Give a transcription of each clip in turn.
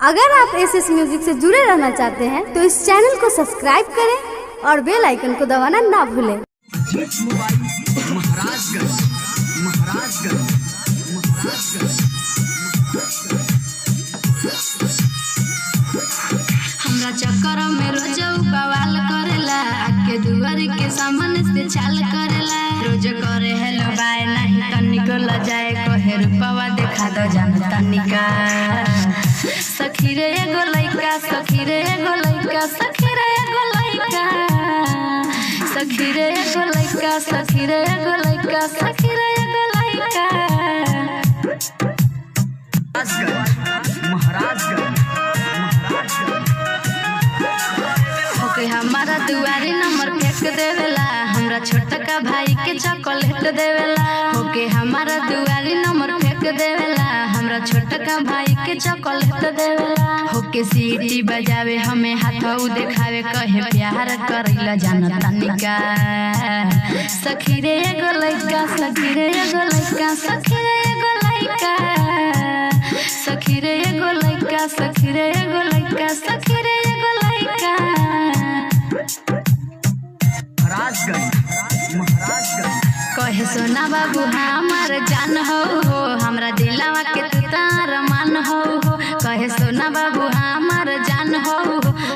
अगर आप SS music से जुड़े रहना चाहते हैं तो इस चैनल को सब्सक्राइब करें और बेल आइकन को दबाना ना भूलें। हमरा चक्कर में रोज बवाल करेला, आके दुआरी के सामने से चाल करेला। रोज करे हेलो बाय नहीं तनिको लजाए, कहे रूपवा देखा दो जान तनिका। सखी रे एगो लइका, सखी रे एगो लइका, सखी रे एगो लइका, सखी रे एगो लइका, सखी रे एगो लइका, सखी रे एगो लइका। ओके हमारा दुआरी नंबर फेंक देवेला, हमरा छोटा का भाई के चॉकलेट देवेला। ओके हमारा दुआरी नंबर फेंक देवेला, हमरा छोटा का भाई के चॉकलेट देवेला। होके सीटी बजावे हमें हाथऊ देखावे, कहे प्यार करेला जान तनिका। सखी रे एगो लइका, सखी रे एगो लइका, सखी रे एगो लइका, सखी रे एगो लइका, सखी रे एगो लइका, सखी रे एगो लइका। कहे सोना बाबू हमार जान हो, हमरा दिलवा के तू तार मान हो। कहे सोना बाबू हमार जान हो,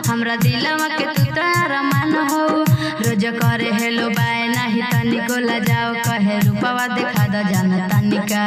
हमरा दिलवा के तू तार मान हो। रोज करे हेलो बाय नहीं तनिको लजाओ, कहे रूपवा देखा दो जान तनिका।